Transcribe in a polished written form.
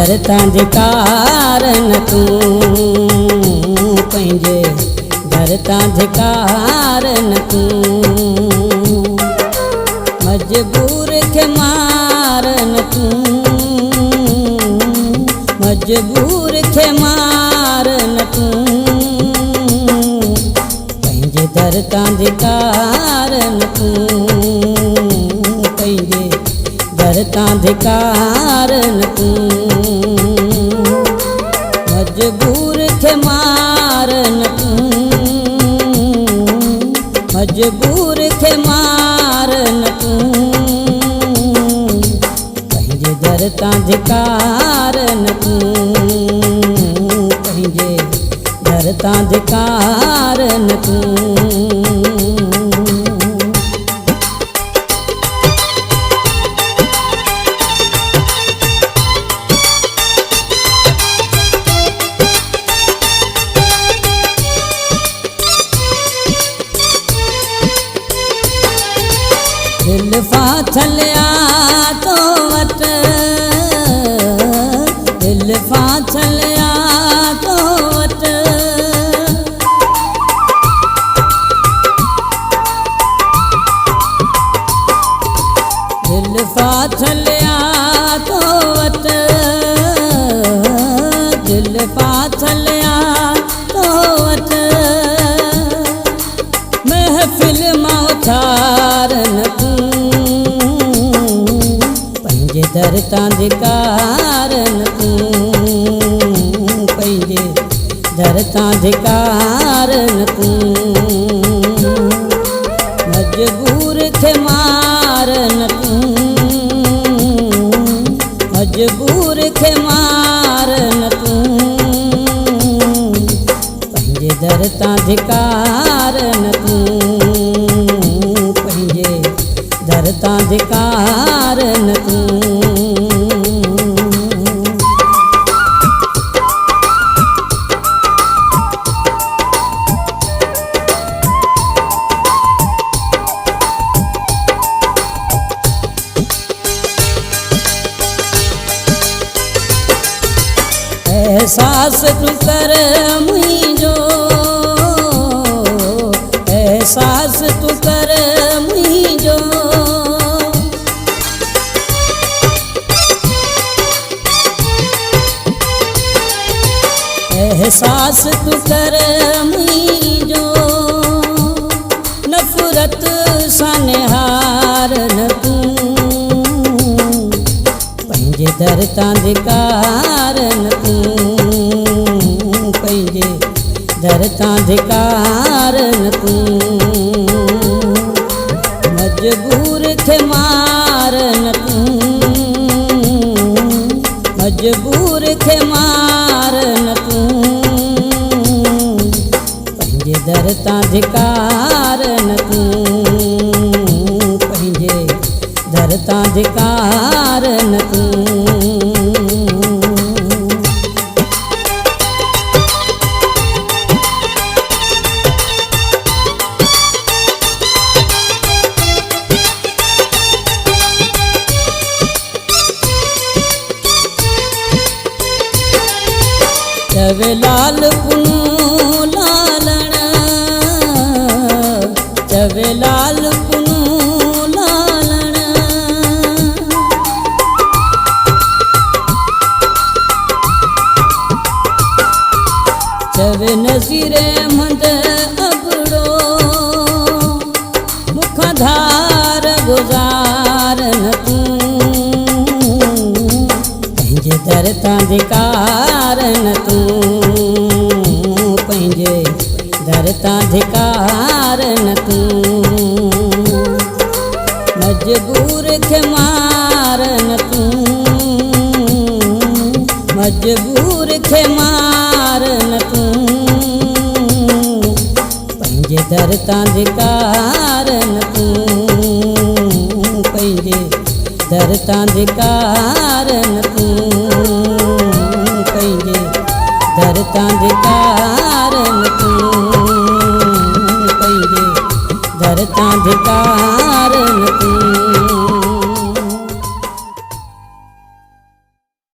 धरता धिकार न तूं पंहिंजे धरता धिकार न तूं मजबूर खे मार न तूं मजबूर खे मार न तूं पंहिंजे धरता धिकार न तूं पंहिंजे धरता धिकार न तूं मजबूर खे मार न तूं मजबूर खे मार न तूं पंहिंजे धरता धिकार न तूं पंहिंजे धरता धिकार न तूं दिल फाथलिया तो वट दिल फाथलिया तो वट दिल फाथलिया तो वट दिल फाथलिया तो वट महफिल मां उथार न धरता धिकार न तूं पंहिंजे धरता धिकार न तूं मजबूर खे मार न तूं मजबूर खे मार न तूं पंहिंजे धरता धिकार न तूं पंहिंजे धरता धिकार न तूं एहसास तू कर मुझो एहसास तू कर मुझो एहसास तू कर मुझो नफरत सानहार न तूं पंहिंजे धरता धिकार न तूं पंहिंजे धरता धिकार न तूं मजबूर खे मार न तूं मजबूर खे मार न तूं पंहिंजे धरता धिकार न तूं पंहिंजे धरता धिकार न तूं चवे लाल पुनू लालण चवे लाल पुनू लालण चवे नज़ीरे मंद अबड़ो मुखधार गुज़ार न तूं पंहिंजे धरता धिकार न तूं पंहिंजे धरता धिकार न तूं मजबूर खे मार न तूं मजबूर खे मार न तूं पंहिंजे धरता धिकार न तूं पंहिंजे धरता धिकार न तूं पंहिंजे धरता धिकार न तूं पंहिंजे धरता धिकार न तूं